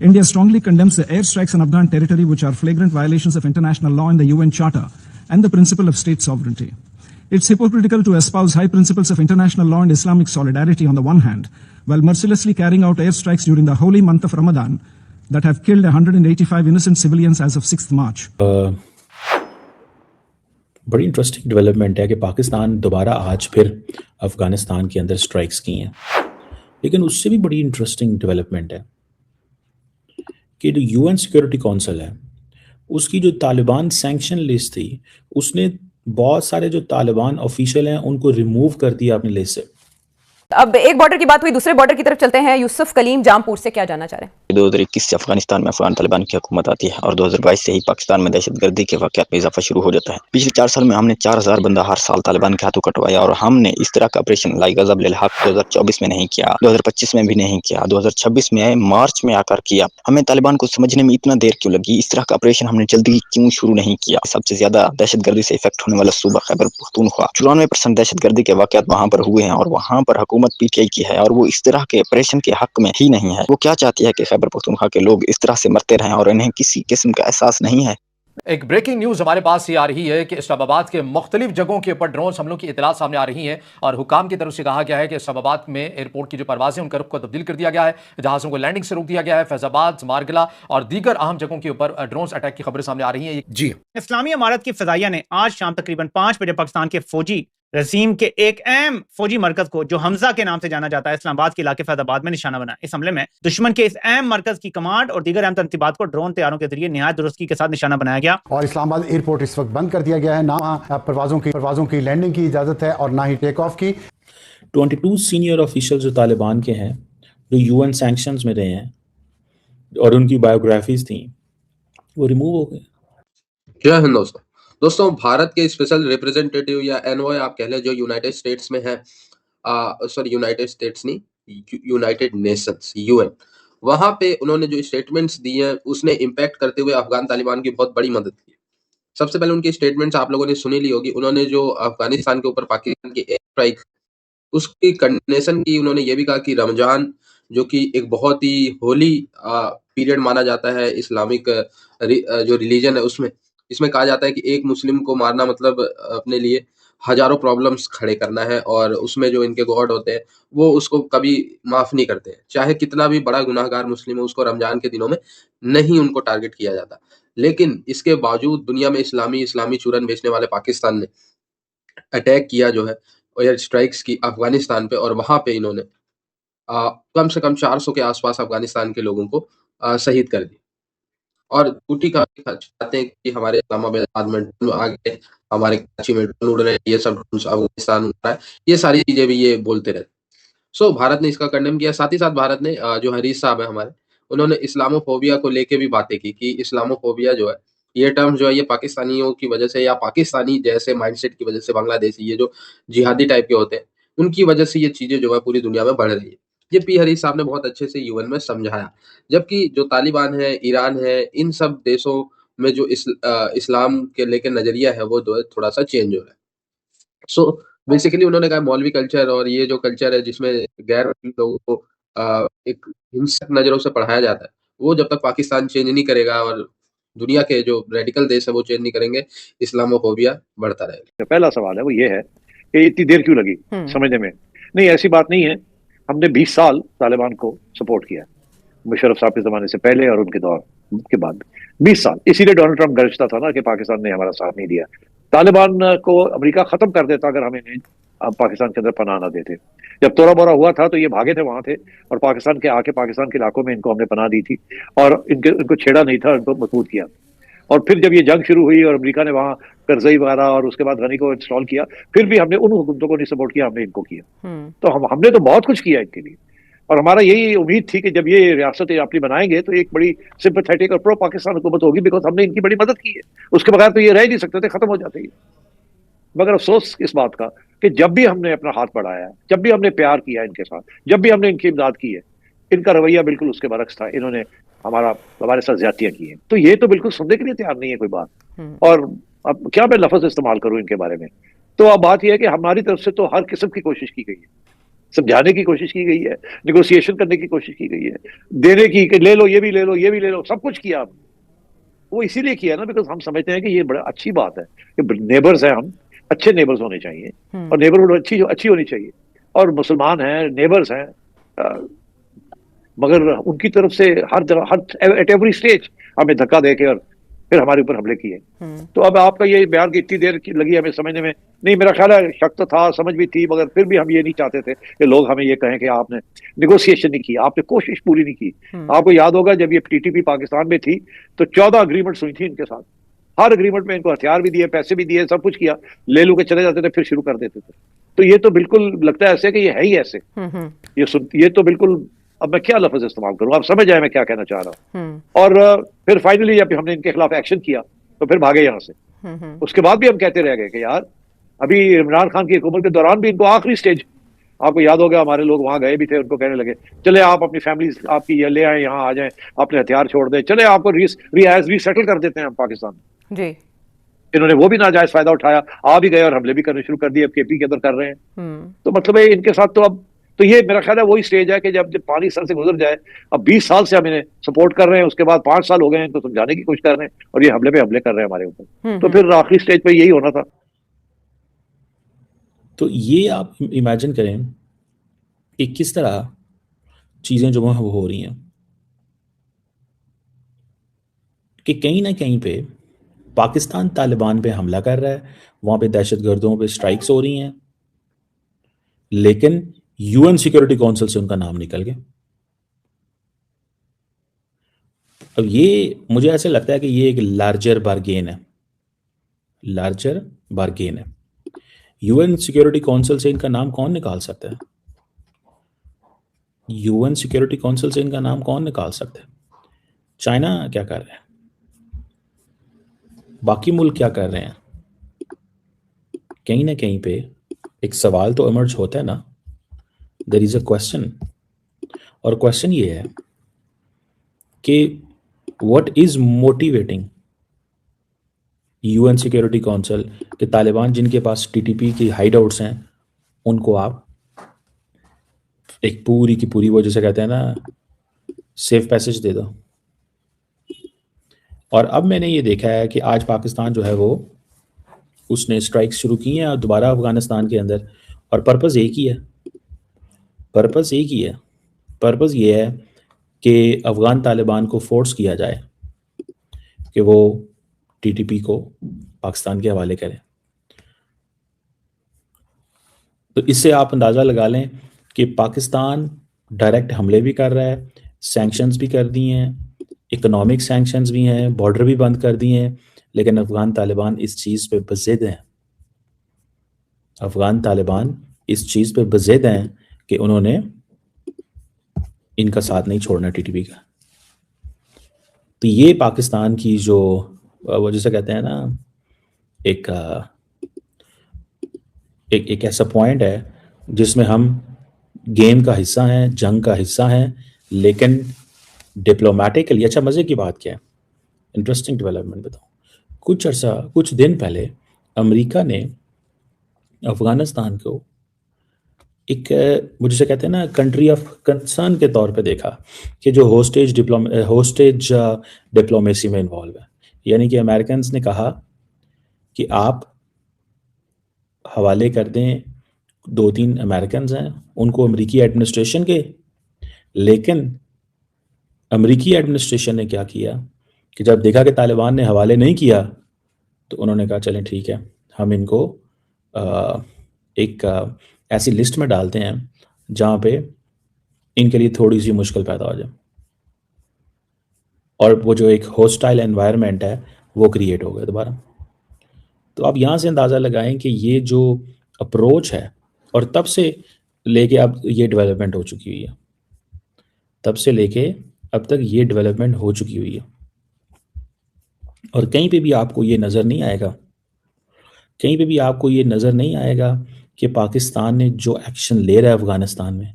India strongly condemns the airstrikes on Afghan territory, which are flagrant violations of international law and the UN Charter and the principle of state sovereignty. It's hypocritical to espouse high principles of international law and Islamic solidarity on the one hand, while mercilessly carrying out airstrikes during the holy month of Ramadan that have killed 185 innocent civilians as of 6th March. बड़ी interesting development है कि पाकिस्तान दोबारा आज फिर अफगानिस्तान के अंदर strikes की हैं, लेकिन उससे भी बड़ी इंटरेस्टिंग डेवलपमेंट है कि जो यूएन सिक्योरिटी काउंसिल है उसकी जो तालिबान सैंक्शन लिस्ट थी उसने बहुत सारे जो तालिबान ऑफिशियल हैं उनको रिमूव कर दिया अपनी लिस्ट से। अब एक बॉर्डर की बात हुई, दूसरे बॉर्डर की तरफ चलते हैं। यूसुफ कलीम जामपुर से क्या जानना चाह रहे हैं? 2021 से अफगानिस्तान में अफगान तालिबान की हुकूमत आती है और 2022 से ही पाकिस्तान में दहशतगर्दी के वाक़यात में इजाफा शुरू हो जाता है। पिछले 4 साल में हमने 4000 बंदा हर साल तालिबान के हाथों कटवाया और हमने इस तरह का ऑपरेशन लाइक गज़ब लिल हक 2024 में नहीं किया, 2025 में भी नहीं किया, 2026 में मार्च में आकर किया। हमें तालिबान को समझने में इतना देर क्यों लगी? इस तरह का ऑपरेशन हमने जल्दी क्यों शुरू नहीं किया? सबसे ज्यादा दहशतगर्दी से इफेक्ट होने वाला सूबा खैबर पख्तूनख्वा, 94% दहशतगर्दी के वाक़यात वहाँ पर हुए हैं और वहाँ पर हुकूमत पीटीआई की है और वो इस तरह के ऑपरेशन के हक में ही नहीं है। वो क्या चाहती है कि खैबर पख्तूनख्वा के लोग इस तरह से मरते रहें और इन्हें किसी किस्म का एहसास नहीं है। एक ब्रेकिंग न्यूज हमारे पास ये आ रही है कि इस्लामाबाद के मुख्तलिफ जगहों के ऊपर ड्रोन हमलों की इतला सामने आ रही है और हुकाम की तरफ से कहा गया है कि इस्लामाबाद में एयरपोर्ट की जो परवाजें उनका रुख को तब्दील कर दिया गया है, जहाज़ों को लैंडिंग से रोक दिया गया है। फैजाबाद, मारगला और दीगर अहम जगहों के ऊपर ड्रोन अटैक की खबरें सामने आ रही हैं। जी, इस्लामी इमारत की फ़िज़ाइया ने आज शाम तकरीबन 5 बजे पाकिस्तान के फौजी रजीम के एक अहम फौजी मरकज को, जो हमजा के नाम से जाना जाता है, इस्लामाबाद के इलाके फैजाबाद में निशाना बना। इस हमले में दुश्मन के इस अहम मरकज की कमांड और दीगर अहम तनसीबात को ड्रोन तैयारों के जरिए निहायत दुरुस्ती के साथ निशाना बनाया गया। और इस्लामाबाद एयरपोर्ट इस वक्त बंद कर दिया गया है, ना परवाजों की लैंडिंग की इजाजत है और ना ही टेक ऑफ की। 22 सीनियर ऑफिशियल जो तालिबान के हैं, जो यूएन सैंक्शंस में रहे हैं और उनकी बायोग्राफीज थी, वो रिमूव हो गए। जय हिंद दोस्तों, भारत के स्पेशल रिप्रेजेंटेटिव या एनवॉय आप कह लें, जो यूनाइटेड स्टेट्स में है, यूनाइटेड स्टेट्स नहीं, यूनाइटेड नेशंस, यूएन, वहां पे उन्होंने जो स्टेटमेंट्स दी हैं उसने इम्पैक्ट करते हुए अफगान तालिबान की बहुत बड़ी मदद की। सबसे पहले उनकी स्टेटमेंट्स आप लोगों ने सुनी ली होगी। उन्होंने जो अफगानिस्तान के ऊपर पाकिस्तान की एयर स्ट्राइक, उसकी कंडेनेशन की। उन्होंने ये भी कहा कि रमजान, जो कि एक बहुत ही होली पीरियड माना जाता है इस्लामिक जो रिलीजन है उसमें, इसमें कहा जाता है कि एक मुस्लिम को मारना मतलब अपने लिए हजारों प्रॉब्लम्स खड़े करना है और उसमें जो इनके गॉड होते हैं वो उसको कभी माफ नहीं करते हैं। चाहे कितना भी बड़ा गुनाहगार मुस्लिम हो, उसको रमजान के दिनों में नहीं उनको टारगेट किया जाता। लेकिन इसके बावजूद दुनिया में इस्लामी चूरन बेचने वाले पाकिस्तान ने अटैक किया जो है एयर स्ट्राइक्स की अफगानिस्तान पे, और वहां पे इन्होंने कम से कम 400 के आसपास अफगानिस्तान के लोगों को शहीद कर दिया। और झूठी कहानी चाहते हैं कि हमारे इस्लामाबाद में आगे, हमारे कराची में ड्रोन उड़ रहे हैं, ये सब अफगानिस्तान उड़ रहा है, ये सारी चीजें भी ये बोलते रहते। सो भारत ने इसका कंडेम किया। साथ ही साथ भारत ने जो हरीश साहब है हमारे, उन्होंने इस्लामोफोबिया को लेके भी बातें की कि इस्लामोफोबिया जो है, ये टर्म जो है, ये पाकिस्तानियों की वजह से या पाकिस्तानी जैसे माइंडसेट की वजह से, बांग्लादेशी ये जो जिहादी टाइप के होते हैं, उनकी वजह से ये चीजें जो है पूरी दुनिया में बढ़ रही है। ये पी हरीश साहब ने बहुत अच्छे से यूएन में समझाया। जबकि जो तालिबान है, ईरान है, इन सब देशों में जो इस्लाम के लेके नजरिया है वो थोड़ा सा चेंज हो रहा है। सो बेसिकली उन्होंने कहा मौलवी कल्चर और ये जो कल्चर है जिसमें गैर लोगों को एक हिंसक नजरों से पढ़ाया जाता है, वो जब तक पाकिस्तान चेंज नहीं करेगा और दुनिया के जो रेडिकल देश है वो चेंज नहीं करेंगे, इस्लामोफोबिया बढ़ता रहेगा। पहला सवाल है वो ये है कि इतनी देर क्यों लगी समझने में? नहीं, ऐसी बात नहीं है। हमने 20 साल तालिबान को सपोर्ट किया, मुशर्रफ साहब के जमाने से पहले और उनके दौर के बाद 20 साल। इसीलिए डोनाल्ड ट्रंप गरजता था ना कि पाकिस्तान ने हमारा साथ नहीं दिया। तालिबान को अमेरिका खत्म कर देता अगर हमें पाकिस्तान के अंदर पनाह ना देते। जब तोड़ा बोरा हुआ था तो ये भागे थे वहां थे और पाकिस्तान के आके पाकिस्तान के इलाकों में इनको हमने पनाह दी थी और इनको छेड़ा नहीं था, इनको मजबूत किया। और फिर जब ये जंग शुरू हुई और अमेरिका ने वहां करजई वगैरह और उसके बाद गनी को इंस्टॉल किया, फिर भी हमने उन हुकूमतों को नहीं सपोर्ट किया, हमने इनको किया। तो हमने तो बहुत कुछ किया इनके लिए और हमारा यही उम्मीद थी कि जब ये रियासत अपनी बनाएंगे तो एक बड़ी सिंपैथेटिक और प्रो पाकिस्तान हुकूमत होगी, बिकॉज हमने इनकी बड़ी मदद की है। उसके बगैर तो ये रह नहीं सकते थे, खत्म हो जाते हैं। मगर अफसोस इस बात का कि जब भी हमने अपना हाथ बढ़ाया, जब भी हमने प्यार किया इनके साथ, जब भी हमने इनकी इमदाद की है, इनका रवैया बिल्कुल उसके बरक्स था। इन्होंने हमारे साथ ज्यादतियां की हैं। तो ये तो बिल्कुल सुनने के लिए तैयार नहीं है कोई बात। और अब क्या मैं लफ्ज इस्तेमाल करूं इनके बारे में, तो अब बात यह है कि हमारी तरफ से तो हर किस्म की कोशिश की गई है। समझाने की कोशिश की गई है, निगोशिएशन करने की कोशिश की गई है, देने की कि ले लो, ये भी ले लो, ये भी ले लो, सब कुछ किया हमने। वो इसीलिए किया ना बिकॉज हम समझते हैं कि ये बड़ा अच्छी बात है कि नेबर्स हैं हम, अच्छे नेबर्स होने चाहिए और नेबरहुड अच्छी होनी चाहिए। और मुसलमान हैं, नेबर्स हैं, मगर उनकी तरफ से हर एट एवरी स्टेज हमें धक्का दे के और फिर हमारे ऊपर हमले किए। तो अब आपका ये बयान की इतनी देर लगी हमें समझने में, नहीं मेरा ख्याल है शक तो था, समझ भी थी, मगर फिर भी हम ये नहीं चाहते थे कि लोग हमें ये कहें कि आपने निगोशिएशन नहीं की, आपने कोशिश पूरी नहीं की। आपको याद होगा जब ये टीटीपी पाकिस्तान में थी तो 14 अग्रीमेंट्स हुई थी इनके साथ, हर अग्रीमेंट में इनको हथियार भी दिए, पैसे भी दिए, सब कुछ किया, ले लू के चले जाते थे, फिर शुरू कर देते थे। तो ये तो बिल्कुल लगता है ऐसे कि ये है ही ऐसे। ये तो बिल्कुल, अब मैं क्या लफ्ज इस्तेमाल करूं, आप समझ आए मैं क्या कहना चाह रहा हूं। और फिर फाइनली जब हमने इनके खिलाफ एक्शन किया तो फिर भागे यहां से। उसके बाद भी हम कहते रह गए कि यार अभी इमरान खान की हुकूमत के दौरान भी इनको आखिरी स्टेज, आपको याद होगा हमारे लोग वहां गए भी थे, उनको कहने लगे चले आप अपनी फैमिली आपकी ये ले आए, यहाँ आ जाएं, अपने हथियार छोड़ दें, चले आपको रीसेटल कर देते हैं हम पाकिस्तान में। जी इन्होंने वो भी नाजायज फायदा उठाया, आ भी गए और हमले भी करने शुरू कर दिए, अब केपी के अंदर कर रहे हैं। तो मतलब है इनके साथ तो अब तो ये मेरा ख्याल है वही स्टेज है कि जब पानी सर से गुजर जाए। अब 20 साल से हम इन्हें सपोर्ट कर रहे हैं, उसके बाद 5 साल हो गए हैं इनको समझाने की कोशिश कर रहे हैं और ये हमले पे हमले कर रहे हैं हमारे ऊपर। तो फिर आखिरी स्टेज पे यही होना था। तो ये आप इमेजिन करें कि किस तरह चीजें जो वहां हो रही हैं कि कहीं ना कहीं पे पाकिस्तान तालिबान पे हमला कर रहा है, वहां पे दहशतगर्दों पे स्ट्राइक्स हो रही हैं, लेकिन यूएन सिक्योरिटी काउंसिल से उनका नाम निकल गया। अब ये मुझे ऐसे लगता है कि ये एक लार्जर बार्गेन है, लार्जर बार्गेन है। यूएन सिक्योरिटी काउंसिल से इनका नाम कौन निकाल सकता है? यूएन सिक्योरिटी काउंसिल से इनका नाम कौन निकाल सकता है? चाइना क्या कर रहे हैं? बाकी मुल्क क्या कर रहे हैं? कहीं ना कहीं पे एक सवाल तो इमर्ज होता है ना, देयर इज अ क्वेश्चन। और क्वेश्चन ये है कि what is motivating UN security council के तालिबान जिनके पास टीटीपी की हाइड आउट्स हैं उनको आप एक पूरी की पूरी वो जैसे कहते हैं ना सेफ पैसेज दे दो। और अब मैंने ये देखा है कि आज पाकिस्तान जो है वो उसने स्ट्राइक्स शुरू की हैं दोबारा अफगानिस्तान के अंदर, और पर्पस एक ही है, पर्पस एक ही है। पर्पस ये है कि अफगान तालिबान को फोर्स किया जाए कि वो टीटीपी को पाकिस्तान के हवाले करें। तो इससे आप अंदाज़ा लगा लें कि पाकिस्तान डायरेक्ट हमले भी कर रहा है, सैंक्शंस भी कर दिए हैं, इकोनॉमिक सैंक्शंस भी हैं, बॉर्डर भी बंद कर दिए हैं, लेकिन अफगान तालिबान इस चीज़ पे बज़िद हैं। अफगान तालिबान इस चीज़ पे बज़िद हैं कि उन्होंने इनका साथ नहीं छोड़ना टीटीपी का। तो ये पाकिस्तान की जो वो जैसे कहते हैं ना एक एक ऐसा पॉइंट है जिसमें हम गेम का हिस्सा हैं, जंग का हिस्सा हैं, लेकिन डिप्लोमेटिकली अच्छा मज़े की बात क्या है, इंटरेस्टिंग डेवलपमेंट बताऊँ। कुछ दिन पहले अमेरिका ने अफगानिस्तान को एक वो जिसे कहते हैं ना कंट्री ऑफ कंसर्न के तौर पे देखा कि जो होस्टेज डिप्लोमेसी में इन्वॉल्व है। यानी कि अमेरिकन ने कहा कि आप हवाले कर दें, 2-3 अमेरिकन हैं उनको अमेरिकी एडमिनिस्ट्रेशन के, लेकिन अमेरिकी एडमिनिस्ट्रेशन ने क्या किया कि जब देखा कि तालिबान ने हवाले नहीं किया तो उन्होंने कहा चलें ठीक है, हम इनको एक ऐसी लिस्ट में डालते हैं जहाँ पे इनके लिए थोड़ी सी मुश्किल पैदा हो जाए, और वो जो एक होस्टाइल एनवायरनमेंट है वो क्रिएट हो गया दोबारा। तो आप यहाँ से अंदाज़ा लगाएं कि ये जो अप्रोच है, और तब से लेके अब ये डेवलपमेंट हो चुकी हुई है, तब से लेके अब तक ये डेवलपमेंट हो चुकी हुई है। और कहीं पे भी आपको ये नज़र नहीं आएगा, कहीं पे भी आपको ये नज़र नहीं आएगा कि पाकिस्तान ने जो एक्शन ले रहा है अफगानिस्तान में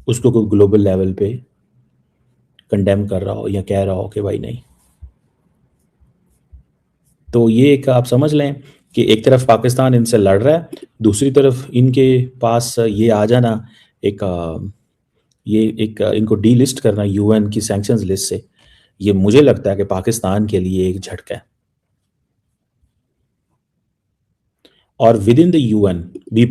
उसको कोई ग्लोबल लेवल पे कंडेम कर रहा हो या कह रहा हो कि भाई नहीं। तो ये एक आप समझ लें कि एक तरफ पाकिस्तान इनसे लड़ रहा है, दूसरी तरफ इनके पास ये आ जाना इनको डीलिस्ट करना यूएन की सैंक्शंस लिस्ट से, ये मुझे लगता है कि पाकिस्तान के लिए एक झटका है। और within the UN B